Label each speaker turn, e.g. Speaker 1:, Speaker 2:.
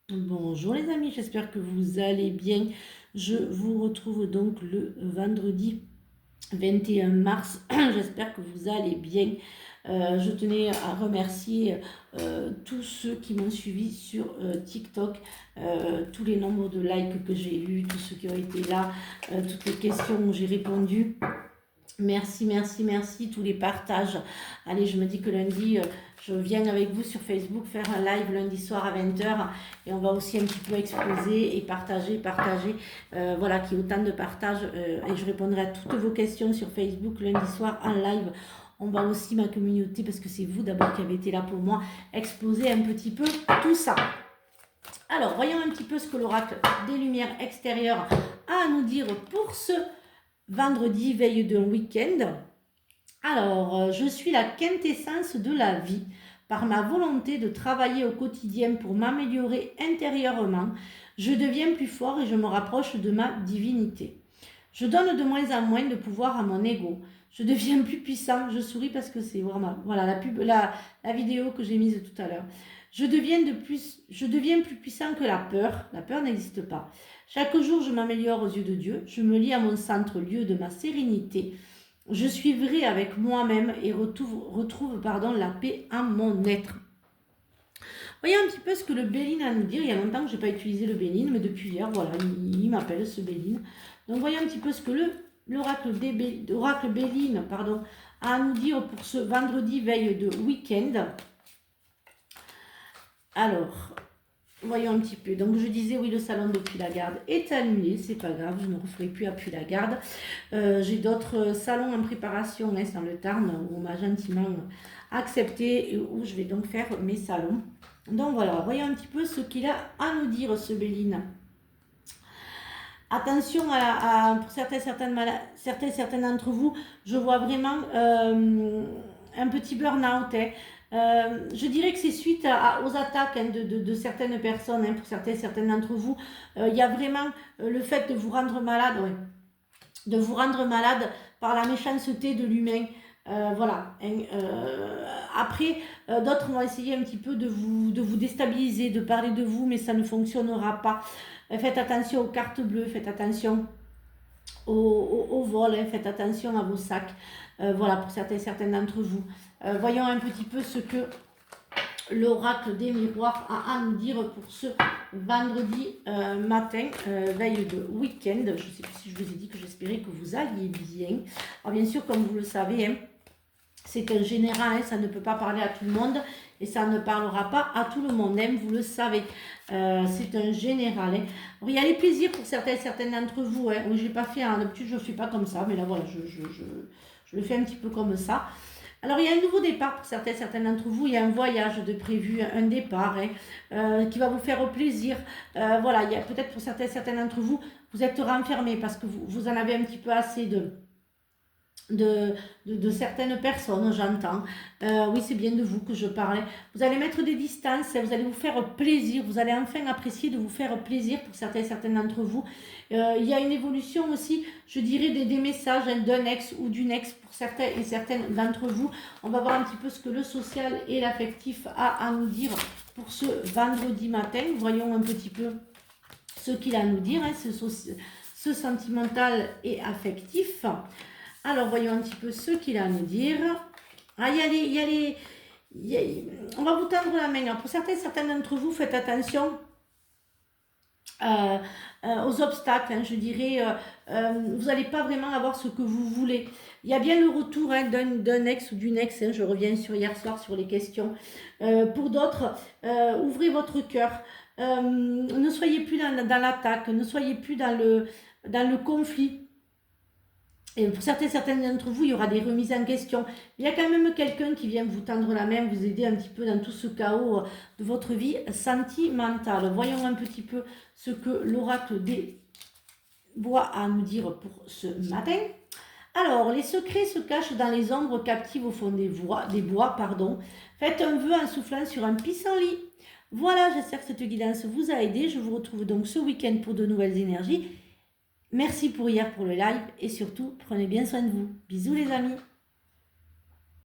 Speaker 1: Bonjour les amis, j'espère que vous allez bien. Je vous retrouve donc le vendredi 21 mars. J'espère que vous allez bien. Je tenais à remercier tous ceux qui m'ont suivi sur TikTok, tous les nombres de likes que j'ai eus, tous ceux qui ont été là, toutes les questions où j'ai répondu. Merci, merci, merci, tous les partages. Allez, je me dis que lundi, je viens avec vous sur Facebook faire un live lundi soir à 20h et on va aussi un petit peu exploser et partager. Voilà, qu'il y ait autant de partages et je répondrai à toutes vos questions sur Facebook lundi soir en live. On va aussi, ma communauté, parce que c'est vous d'abord qui avez été là pour moi, exploser un petit peu tout ça. Alors, voyons un petit peu ce que l'oracle des lumières extérieures a à nous dire pour ce vendredi, veille d'un week-end. Alors, je suis la quintessence de la vie. Par ma volonté de travailler au quotidien pour m'améliorer intérieurement, je deviens plus fort et je me rapproche de ma divinité. Je donne de moins en moins de pouvoir à mon ego. Je deviens plus puissant. Je souris parce que c'est vraiment voilà la vidéo que j'ai mise tout à l'heure. Je deviens plus puissant que la peur. La peur n'existe pas. Chaque jour, je m'améliore aux yeux de Dieu. Je me lie à mon centre, lieu de ma sérénité. Je suis vrai avec moi-même et retrouve la paix en mon être. Voyez un petit peu ce que le Béline a à nous dire. Il y a longtemps que je n'ai pas utilisé le Béline, mais depuis hier, voilà, il m'appelle ce Béline. Donc voyez un petit peu ce que l'oracle Béline a à nous dire pour ce vendredi veille de week-end. Alors, voyons un petit peu. Donc je disais oui, le salon de Puy-la-Garde est annulé, c'est pas grave, je ne referai plus à Puy-la-Garde. J'ai d'autres salons en préparation dans le Tarn où on m'a gentiment accepté et où je vais donc faire mes salons. Donc voilà, voyons un petit peu ce qu'il a à nous dire ce Béline. Attention pour certains d'entre vous, je vois vraiment un petit burn-out. Je dirais que c'est suite aux attaques de certaines personnes, pour certains d'entre vous. Il y a vraiment le fait de vous rendre malade, de vous rendre malade par la méchanceté de l'humain. Voilà. Après, d'autres vont essayer un petit peu de vous déstabiliser, de parler de vous, mais ça ne fonctionnera pas. Faites attention aux cartes bleues, faites attention au vol, faites attention à vos sacs. Voilà, pour certains d'entre vous. Voyons un petit peu ce que l'oracle des miroirs a à nous dire pour ce vendredi matin, veille de week-end. Je ne sais plus si je vous ai dit que j'espérais que vous alliez bien. Alors bien sûr, comme vous le savez, c'est un général, ça ne peut pas parler à tout le monde et ça ne parlera pas à tout le monde, vous le savez. C'est un général. Alors, il y a les plaisirs pour certains d'entre vous. Oui, j'ai pas fait, d'habitude je ne fais pas comme ça, mais là voilà, je le fais un petit peu comme ça. Alors, il y a un nouveau départ pour certains d'entre vous. Il y a un voyage de prévu, un départ qui va vous faire plaisir. Voilà, il y a peut-être pour certains d'entre vous, vous êtes renfermés parce que vous en avez un petit peu assez de certaines personnes, j'entends. Oui, c'est bien de vous que je parle. Vous allez mettre des distances, vous allez vous faire plaisir, vous allez enfin apprécier de vous faire plaisir pour certains d'entre vous. Il y a une évolution aussi, je dirais, des messages d'un ex ou d'une ex pour certains et certaines d'entre vous. On va voir un petit peu ce que le social et l'affectif a à nous dire pour ce vendredi matin. Voyons un petit peu ce qu'il a à nous dire, ce sentimental et affectif. Alors, voyons un petit peu ce qu'il a à nous dire. Ah, on va vous tendre la main. Alors, pour certains d'entre vous, faites attention aux obstacles. Je dirais, vous n'allez pas vraiment avoir ce que vous voulez. Il y a bien le retour d'un ex ou d'une ex. Je reviens sur hier soir sur les questions. Pour d'autres, ouvrez votre cœur. Ne soyez plus dans l'attaque. Ne soyez plus dans le conflit. Et pour certains d'entre vous, il y aura des remises en question. Il y a quand même quelqu'un qui vient vous tendre la main, vous aider un petit peu dans tout ce chaos de votre vie sentimentale. Voyons un petit peu ce que l'oracle des bois a à nous dire pour ce matin. Alors, les secrets se cachent dans les ombres captives au fond des bois. Faites un vœu en soufflant sur un pissenlit. Voilà, j'espère que cette guidance vous a aidé. Je vous retrouve donc ce week-end pour de nouvelles énergies. Merci pour hier pour le live et surtout, prenez bien soin de vous. Bisous les amis.